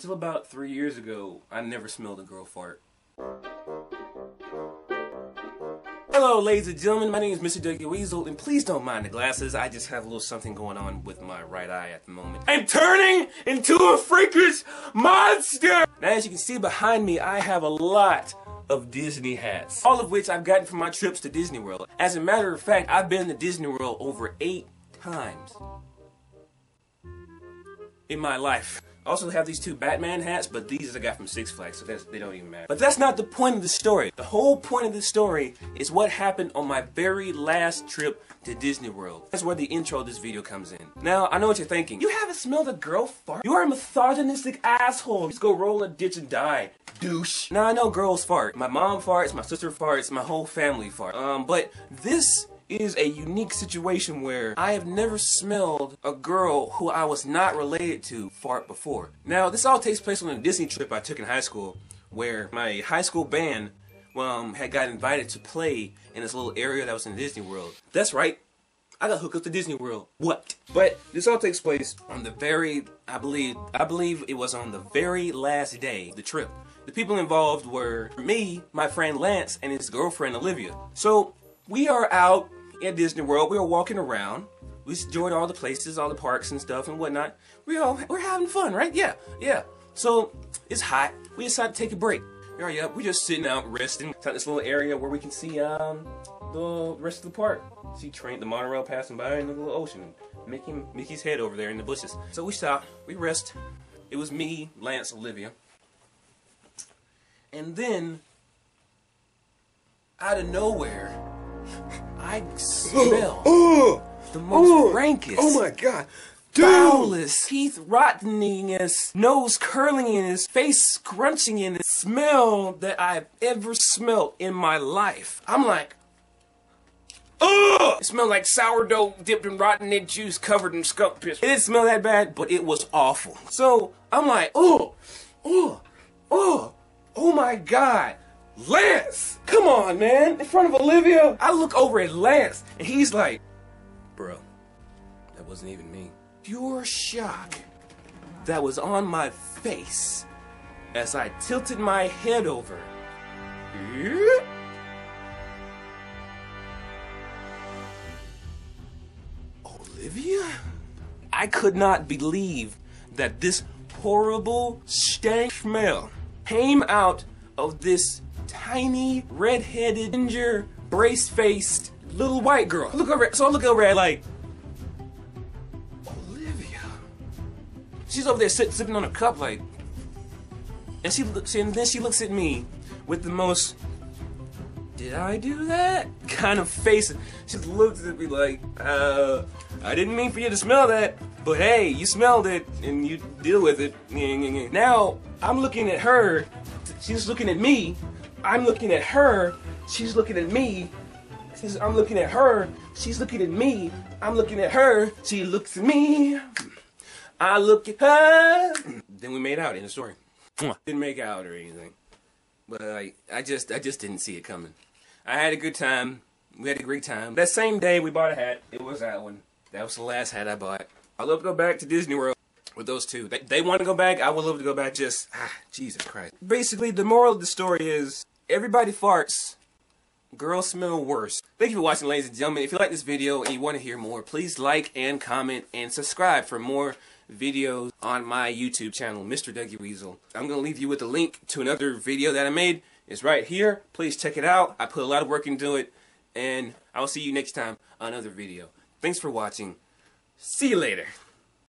Until about 3 years ago, I never smelled a girl fart. Hello, ladies and gentlemen, my name is Mr. Dougie Weasel, and please don't mind the glasses. I just have a little something going on with my right eye at the moment. I'm turning into a freakish monster! Now, as you can see behind me, I have a lot of Disney hats, all of which I've gotten from my trips to Disney World. As a matter of fact, I've been to Disney World over 8 times in my life. I also have these 2 Batman hats, but these I got from Six Flags, so they don't even matter. But that's not the point of the story. The whole point of the story is what happened on my very last trip to Disney World. That's where the intro of this video comes in. Now, I know what you're thinking. You haven't smelled a girl fart? You are a misogynistic asshole. Just go roll a ditch and die, douche. Now, I know girls fart. My mom farts, my sister farts, my whole family farts. But this is a unique situation where I have never smelled a girl who I was not related to fart before. Now, this all takes place on a Disney trip I took in high school, where my high school band had got invited to play in this little area that was in Disney World. That's right, I got hooked up to Disney World. What? But this all takes place on the very, I believe it was on the very last day of the trip. The people involved were me, my friend Lance, and his girlfriend Olivia. So we are out at Disney World. We were walking around. We enjoyed all the places, all the parks and stuff and whatnot. We're having fun, right? Yeah. So it's hot. We decided to take a break. Hurry up. We're just sitting out resting. It's at this little area where we can see the rest of the park. See the monorail passing by in the little ocean. Mickey's head over there in the bushes. So we stopped. We rest. It was me, Lance, Olivia, and then out of nowhere, I smell the most rankest, oh my god, dude, foulest, teeth rotteningest, nose curlingest, face scrunchingest smell that I've ever smelled in my life. I'm like, ugh! It smelled like sourdough dipped in rotten egg juice covered in skunk piss. It didn't smell that bad, but it was awful. So I'm like, oh my god. Lance! Come on, man! In front of Olivia! I look over at Lance, and he's like, bro, that wasn't even me. Pure shock that was on my face as I tilted my head over. Olivia? I could not believe that this horrible stank smell came out of this tiny, red-headed, ginger, brace-faced little white girl. I look over at like, Olivia. She's over there sipping on a cup like, and then she looks at me with the most, did I do that? kind of face. She looks at me like, I didn't mean for you to smell that, but hey, you smelled it and you deal with it. Now I'm looking at her. She's looking at me. I'm looking at her, she's looking at me, I'm looking at her, she's looking at me, I'm looking at her, she looks at me, I look at her. Then we made out in the story. Didn't make out or anything, but I just didn't see it coming. I had a good time, we had a great time. That same day we bought a hat, it was that one. That was the last hat I bought. I'd love to go back to Disney World with those 2. They want to go back, I would love to go back, just, Jesus Christ. Basically, the moral of the story is, everybody farts, girls smell worse. Thank you for watching, ladies and gentlemen. If you like this video and you want to hear more, please like and comment and subscribe for more videos on my YouTube channel, Mr. Dougie Weasel. I'm going to leave you with a link to another video that I made. It's right here. Please check it out. I put a lot of work into it, and I'll see you next time on another video. Thanks for watching. See you later.